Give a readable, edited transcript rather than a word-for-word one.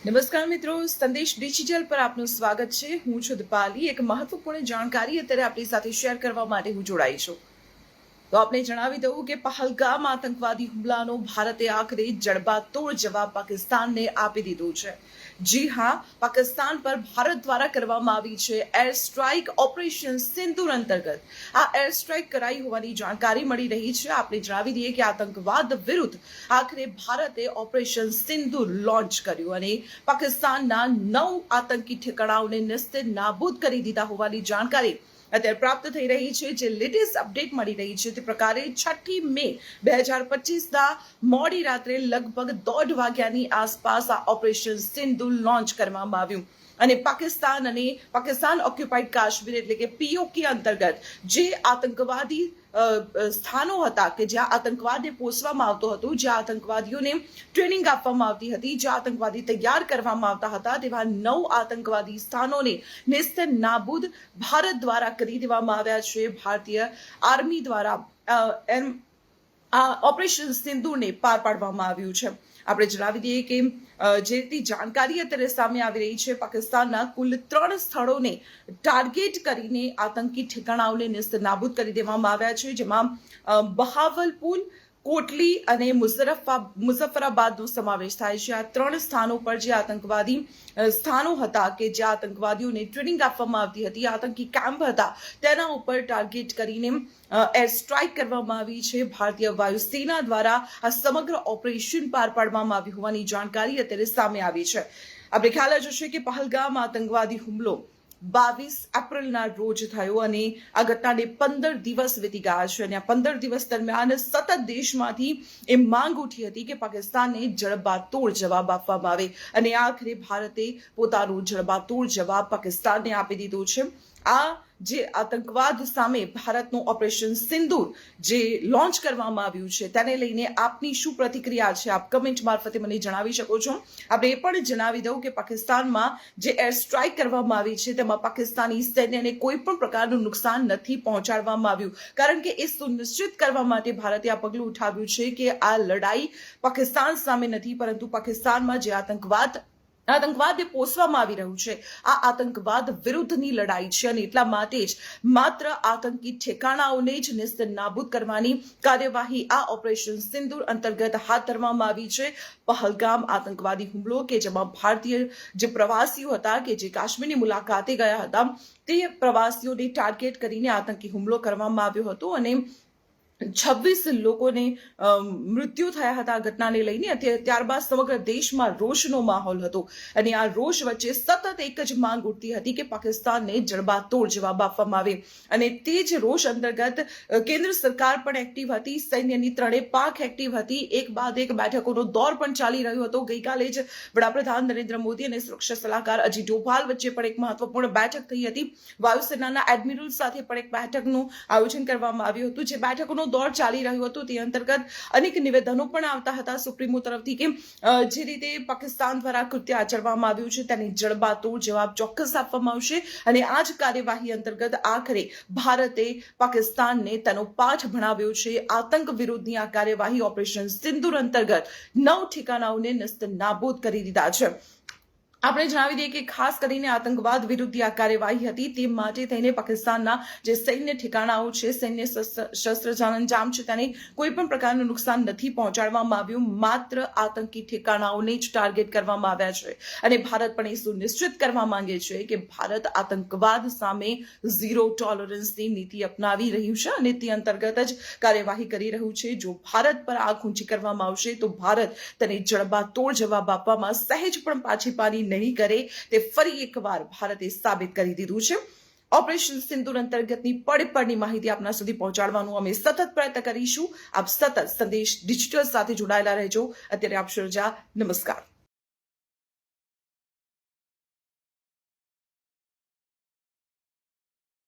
નમસ્કાર મિત્રો, સંદેશ ડિજિટલ પર આપનું સ્વાગત છે। હું છું દીપાલી। એક મહત્વપૂર્ણ જાણકારી અત્યારે આપણી સાથે શેર કરવા માટે હું જોડાઈ છું। તો આપણે જણાવી દઉં કે પહલગામ આતંકવાદી હુમલાનો ભારતે આખરે જડબાતોડ જવાબ પાકિસ્તાનને આપી દીધો છે। જી હા, પાકિસ્તાન પર ભારત દ્વારા કરવામાં આવી છે એર સ્ટ્રાઇક ઓપરેશન સિંદૂર અંતર્ગત આ એર સ્ટ્રાઇક કરાઈ હોવાની જાણકારી મળી રહી છે। આપણે જણાવી દઈએ કે આતંકવાદ વિરુદ્ધ આખરે ભારતે ઓપરેશન સિંદૂર લોન્ચ કર્યું અને પાકિસ્તાનના 9 આતંકી ઠેકાણાઓને નિસ્તે નાબૂદ કરી દીધા હોવાની જાણકારી અત્યારે પ્રાપ્ત થઈ રહી છે। જે લેટેસ્ટ અપડેટ મળી રહી છે તે પ્રકારે 6 મે 2025ના મોડી રાત્રે લગભગ 1:30 વાગ્યાની આસપાસ આ ઓપરેશન સિંદૂર લોન્ચ કરવામાં આવ્યું અને પાકિસ્તાન ઓક્યુપાઈડ કાશ્મીર એટલે કે પીઓકે અંતર્ગત જે આતંકવાદી સ્થાનો હતા કે જ્યાં આતંકવાદને પોષવામાં આવતો હતો, જ્યાં આતંકવાદીઓને ટ્રેનિંગ આપવામાં આવતી હતી, જ્યાં આતંકવાદી તૈયાર કરવામાં આવતા હતા, તેવા 9 આતંકવાદી સ્થાનોને નિસ્ત નાબૂદ ભારત દ્વારા કરી દેવામાં આવ્યા છે। ભારતીય આર્મી દ્વારા આ ઓપરેશન સિંદૂરને પાર પાડવામાં આવ્યું છે। આપણે જણાવી દઈએ કે જે રીતે જાણકારી અત્યારે સામે આવી રહી છે, પાકિસ્તાનના કુલ 3 સ્થળોને ટાર્ગેટ કરીને આતંકી ઠેકાણાઓને નિસ્ત નાબૂદ કરી દેવામાં આવ્યા છે, જેમાં બહાવલપુર, કોટલી અને મુઝફ્ફરાબાદનો સમાવેશ થાય છે। આ 3 સ્થાનો પર જે આતંકવાદી સ્થાનો હતા કે જ્યાં આતંકવાદીઓને ટ્રેનિંગ આપવામાં આવતી હતી, આતંકી કેમ્પ હતા, તેના ઉપર ટાર્ગેટ કરીને એર સ્ટ્રાઇક કરવામાં આવી છે। ભારતીય વાયુસેના દ્વારા આ સમગ્ર ઓપરેશન પાર પાડવામાં આવ્યું હોવાની જાણકારી અત્યારે સામે આવી છે। આપણે ખ્યાલ જ હશે કે પહલગામ આતંકવાદી હુમલો 22 એપ્રિલના રોજ થયો અને આ ઘટનાને 15 દિવસ વીતી ગયા છે અને આ 15 દિવસ દરમિયાન સતત દેશમાંથી એ માંગ ઉઠી હતી કે પાકિસ્તાનને જડબાતોડ જવાબ આપવામાં આવે અને આખરે ભારતે પોતાનો જડબાતોડ જવાબ પાકિસ્તાનને આપી દીધો છે। આ જે આતંકવાદ સામે ભારતનું ઓપરેશન સિંદૂર જે લોન્ચ કરવામાં આવ્યું છે તેને લઈને આપની શું પ્રતિક્રિયા છે, આપ કમેન્ટ મારફતે મને જણાવી શકો છો। આપણે એ પણ જણાવી દઉં કે પાકિસ્તાનમાં જે એર સ્ટ્રાઇક કરવામાં આવી છે તેમાં પાકિસ્તાની સૈન્યને કોઈ પણ પ્રકારનું નુકસાન નથી પહોંચાડવામાં આવ્યું, કારણ કે એ સુનિશ્ચિત કરવા માટે ભારતે આ પગલું ઉઠાવ્યું છે કે આ લડાઈ પાકિસ્તાન સામે નથી, પરંતુ પાકિસ્તાનમાં જે આતંકવાદને પોષવામાં આવી રહ્યું છે, આ આતંકવાદ વિરુદ્ધની લડાઈ છે અને એટલા માટે જ માત્ર આતંકી ઠેકાણાઓને જ નિસ્ત નાબૂદ કરવાની કાર્યવાહી આ ઓપરેશન સિંદૂર અંતર્ગત હાથ ધરવામાં આવી છે। પહલગામ આતંકવાદી હુમલો કે જેમાં ભારતીય જે પ્રવાસીઓ હતા કે જે કાશ્મીરની મુલાકાતે ગયા હતા, તે પ્રવાસીઓને ટાર્ગેટ કરીને આતંકી હુમલો કરવામાં આવ્યો હતો અને 26 લોકોને મૃત્યુ થયા હતા આ ઘટનાને લઈને। ત્યારબાદ સમગ્ર દેશમાં રોષનો માહોલ હતો અને આ રોષ વચ્ચે સતત એક જ માંગ ઉઠતી હતી કે પાકિસ્તાનને જડબાતોડ જવાબ આપવામાં આવે અને તે જ રોષ અંતર્ગત કેન્દ્ર સરકાર પણ એક્ટિવ હતી, સૈન્યની 3 પાંખ એક્ટિવ હતી, એક બાદ એક બેઠકોનો દોર પણ ચાલી રહ્યો હતો। ગઈકાલે જ વડાપ્રધાન નરેન્દ્ર મોદી અને સુરક્ષા સલાહકાર અજીત ડોભાલ વચ્ચે પણ એક મહત્વપૂર્ણ બેઠક થઈ હતી। વાયુસેનાના એડમિરલ સાથે પણ એક બેઠકનું આયોજન કરવામાં આવ્યું હતું। જે બેઠકોનો દોર ચાલી રહ્યો હતો તે અંતર્ગત અનેક નિવેદનો પણ આવતા હતા સુપ્રીમો તરફથી કે જે રીતે પાકિસ્તાન દ્વારા કૃત્ય આચરવામાં આવ્યું છે તેની જડબાતોડ જવાબ ચોક્કસ આપવામાં આવશે અને આ જ કાર્યવાહી અંતર્ગત આખરે ભારતે પાકિસ્તાનને તેનો પાઠ ભણાવ્યો છે। આતંક વિરુદ્ધની આ કાર્યવાહી ઓપરેશન સિંદૂર અંતર્ગત 9 ઠેકાણાઓને નિસ્ત નાબૂદ કરી દીધા છે। આપણે જણાવી દઈએ કે ખાસ કરીને આતંકવાદ વિરુદ્ધ આ કાર્યવાહી હતી, તે માટે થઈને પાકિસ્તાનના જે સૈન્ય ઠેકાણાઓ છે, સૈન્ય શસ્ત્ર સરંજામ છે, તેને કોઈ પણ પ્રકારનું નુકસાન નથી પહોંચાડવામાં આવ્યું, માત્ર આતંકી ઠેકાણાઓને જ ટાર્ગેટ કરવામાં આવ્યા છે અને ભારત પણ એ સુનિશ્ચિત કરવા માંગે છે કે ભારત આતંકવાદ સામે ઝીરો ટોલરન્સની નીતિ અપનાવી રહ્યું છે અને તે અંતર્ગત જ કાર્યવાહી કરી રહ્યું છે। જો ભારત પર આંખ ઊંચી કરવામાં આવશે તો ભારત તેને જડબાતોડ જવાબ આપવામાં સહેજ પણ પાછી પાની નહીં કરે, તે ફરી એકવાર ભારતે સાબિત કરી દીધું છે। ઓપરેશન સિંદૂર અંતર્ગતની પળની માહિતી આપના સુધી પહોંચાડવાનું અમે સતત પ્રયત્ન કરીશું। આપ સતત સંદેશ ડિજિટલ સાથે જોડાયેલા રહેજો। અત્યારે આપશો રજા, નમસ્કાર।